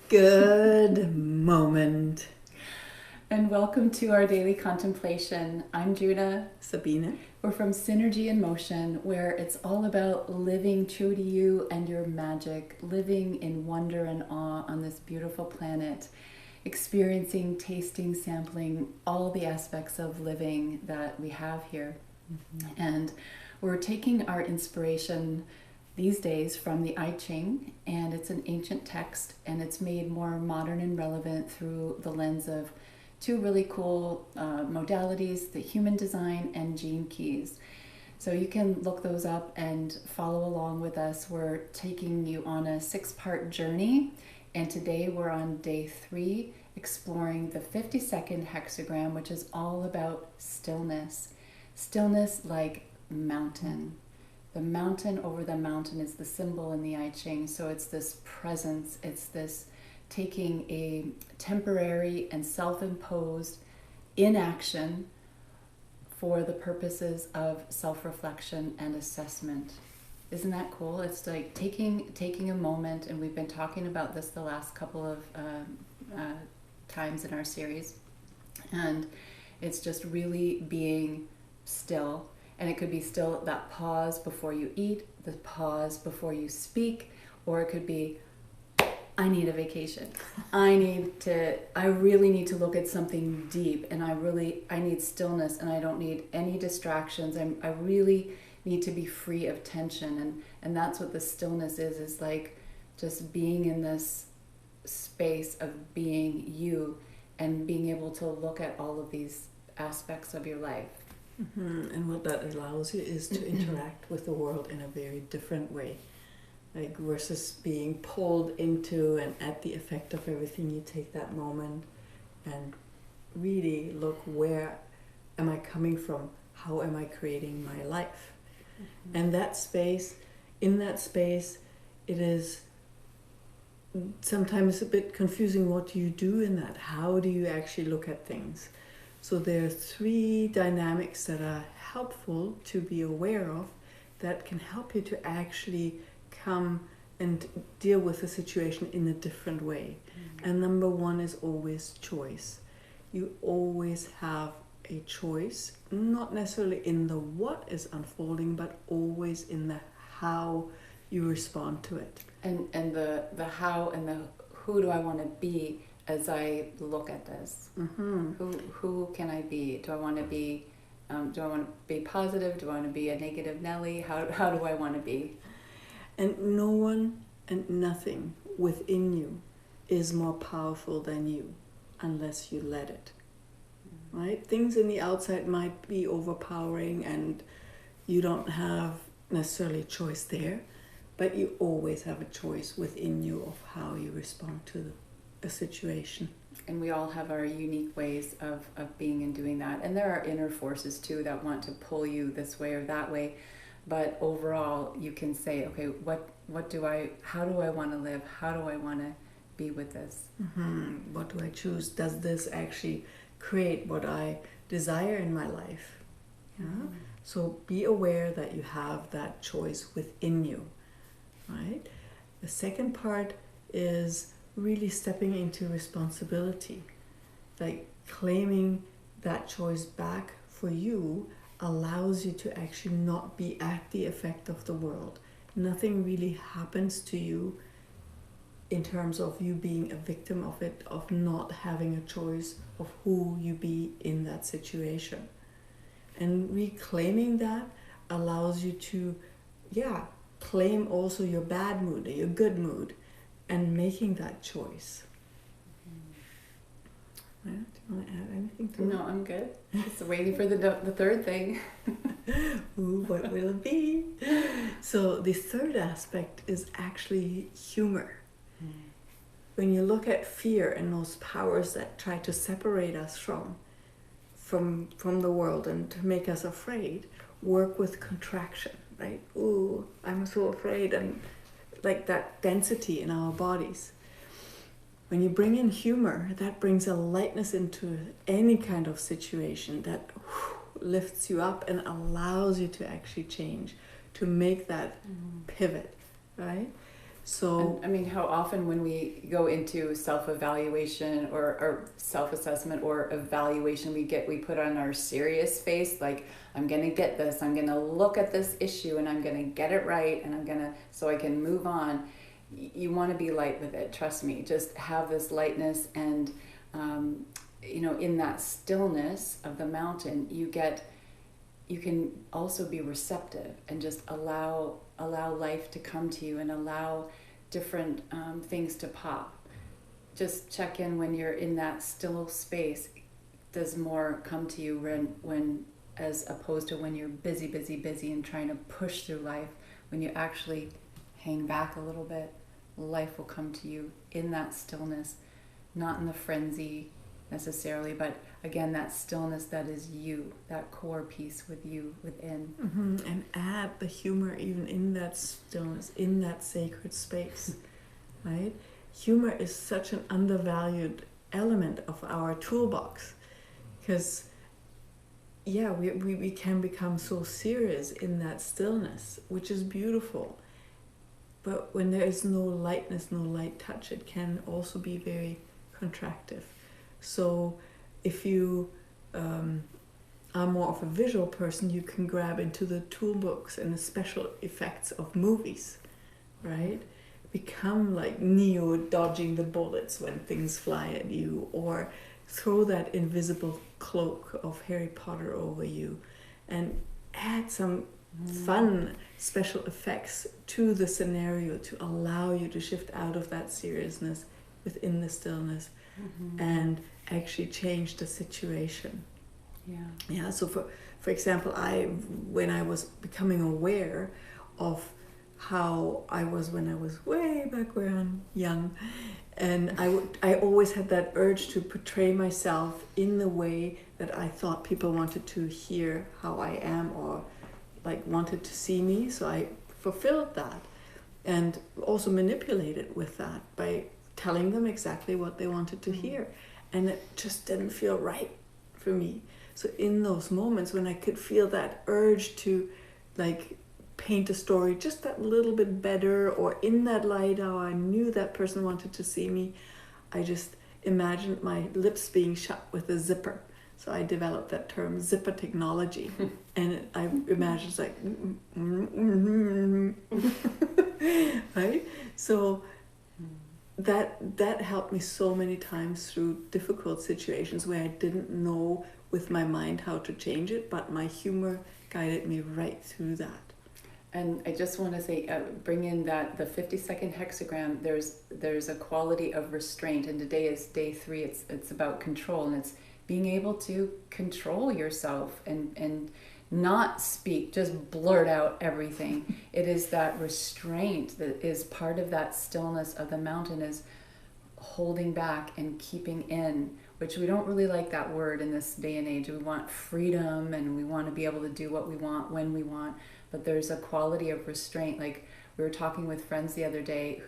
Good moment. And welcome to our daily contemplation. I'm Juna. Sabine. We're from Synergy in Motion, where it's all about living true to you and your magic, living in wonder and awe on this beautiful planet, experiencing, tasting, sampling all the aspects of living that we have here. Mm-hmm. And we're taking our inspiration these days from the I-Ching, and it's an ancient text, and it's made more modern and relevant through the lens of two really cool modalities, the human design and gene keys. So you can look those up and follow along with us. We're taking you on a 6-part journey, and today we're on day 3, exploring the 52nd hexagram, which is all about stillness. Stillness like mountain. The mountain over the mountain is the symbol in the I-Ching. So it's this presence, it's this taking a temporary and self-imposed inaction for the purposes of self-reflection and assessment. Isn't that cool? It's like taking a moment, and we've been talking about this the last couple of times in our series, and it's just really being still. And it could be still that pause before you eat, the pause before you speak, or it could be, I need a vacation. I really need to look at something deep, and I need stillness, and I don't need any distractions. I really need to be free of tension, and that's what the stillness is like just being in this space of being you and being able to look at all of these aspects of your life. Mm-hmm. And what that allows you is to interact with the world in a very different way. Like versus being pulled into and at the effect of everything, you take that moment and really look, where am I coming from? How am I creating my life? Mm-hmm. And in that space, it is sometimes a bit confusing. What do you do in that? How do you actually look at things? So there are 3 dynamics that are helpful to be aware of that can help you to actually come and deal with the situation in a different way. Mm-hmm. And number 1 is always choice. You always have a choice, not necessarily in the what is unfolding, but always in the how you respond to it. And the how and the who do I want to be as I look at this. Mm-hmm. Who can I be? Do I want to be positive? Do I want to be a negative Nelly? How do I want to be? And no one and nothing within you is more powerful than you unless you let it. Mm-hmm. Right? Things in the outside might be overpowering and you don't have necessarily a choice there, but you always have a choice within you of how you respond to a situation. And we all have our unique ways of being and doing that. And there are inner forces too that want to pull you this way or that way. But overall, you can say, okay, how do I want to live? How do I want to be with this? Mm-hmm. What do I choose? Does this actually create what I desire in my life? Yeah? Mm-hmm. So be aware that you have that choice within you, right? The second part is really stepping into responsibility, like claiming that choice back for you allows you to actually not be at the effect of the world. Nothing really happens to you in terms of you being a victim of it, of not having a choice of who you be in that situation. And reclaiming that allows you to, claim also your bad mood or your good mood, and making that choice. Mm-hmm. Yeah, do you want to add anything to that? No, I'm good. Just waiting for the third thing. Ooh, what will it be? So the third aspect is actually humor. Mm. When you look at fear and those powers that try to separate us from the world and to make us afraid, work with contraction, right? Ooh, I'm so afraid, and like that density in our bodies. When you bring in humor, that brings a lightness into any kind of situation that lifts you up and allows you to actually change, to make that pivot, right? So, And, I mean, how often when we go into self-evaluation or self-assessment or evaluation, we put on our serious face, like, I'm going to get this, I'm going to look at this issue and I'm going to get it right, and so I can move on. You want to be light with it, trust me. Just have this lightness, and in that stillness of the mountain, you can also be receptive and just allow life to come to you and allow different things to pop. Just check in when you're in that still space. Does more come to you when as opposed to when you're busy and trying to push through life? When you actually hang back a little bit, life will come to you in that stillness, not in the frenzy necessarily, but again, that stillness that is you, that core piece with you within. and add the humor even in that stillness, in that sacred space, right? Humor is such an undervalued element of our toolbox, because we can become so serious in that stillness, which is beautiful. But when there is no lightness, no light touch, it can also be very contractive. So if you are more of a visual person, you can grab into the toolbox and the special effects of movies, right? Become like Neo dodging the bullets when things fly at you, or throw that invisible cloak of Harry Potter over you, and add some fun special effects to the scenario to allow you to shift out of that seriousness within the stillness and actually change the situation. Yeah. So for example, when I was becoming aware of how I was when I was way back when I'm young, and I always had that urge to portray myself in the way that I thought people wanted to hear how I am, or like wanted to see me. So I fulfilled that and also manipulated with that by telling them exactly what they wanted to hear, and it just didn't feel right for me. So in those moments when I could feel that urge to like paint a story just that little bit better, or in that light how I knew that person wanted to see me, I just imagined my lips being shut with a zipper. So I developed that term, zipper technology, and I imagined it's like right. So that helped me so many times through difficult situations where I didn't know with my mind how to change it, but my humor guided me right through that. And I just want to say, bring in that the 50-second hexagram. There's a quality of restraint, and today is day 3. It's about control, and it's being able to control yourself and not speak, just blurt out everything. It is that restraint that is part of that stillness of the mountain, is holding back and keeping in, which we don't really like that word in this day and age. We want freedom and we want to be able to do what we want when we want, but there's a quality of restraint. Like we were talking with friends the other day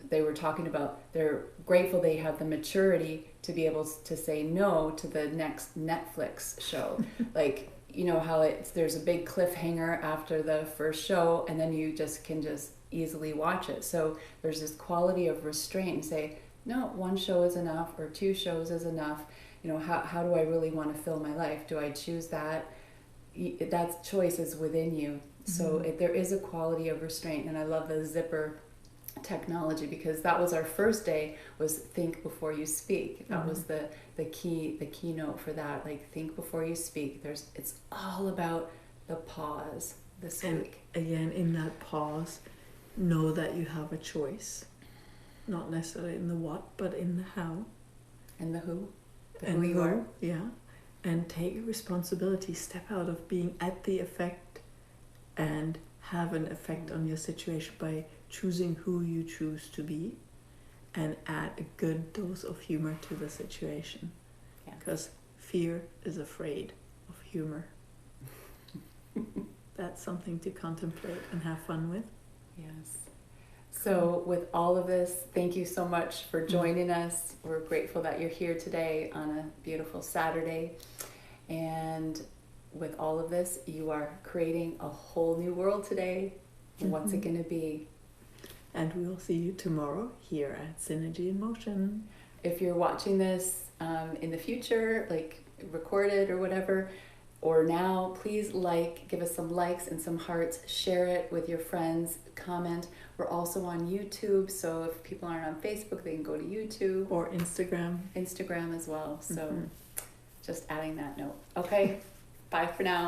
they were talking about they're grateful they have the maturity to be able to say no to the next Netflix show. Like, you know how there's a big cliffhanger after the first show, and then you can just easily watch it. So there's this quality of restraint, and say, no, 1 show is enough, or 2 shows is enough. You know, how do I really want to fill my life? Do I choose that? That choice is within you. So there is a quality of restraint, and I love the zipper technology, because that was our first day, was think before you speak. That was the keynote for that. Like, think before you speak. It's all about the pause this week. Again, in that pause, know that you have a choice, not necessarily in the what, but in the how and the who, and who you are. Yeah, and take responsibility. Step out of being at the effect and have an effect on your situation by choosing who you choose to be, and add a good dose of humor to the situation. Because fear is afraid of humor. That's something to contemplate and have fun with. Yes. So with all of this, thank you so much for joining us. We're grateful that you're here today on a beautiful Saturday. And with all of this, you are creating a whole new world today. What's it going to be? And we will see you tomorrow here at Synergy in Motion. If you're watching this in the future, like recorded or whatever, or now, please give us some likes and some hearts, share it with your friends, comment. We're also on YouTube, so if people aren't on Facebook, they can go to YouTube. Or Instagram. Instagram as well, so just adding that note. Okay, bye for now.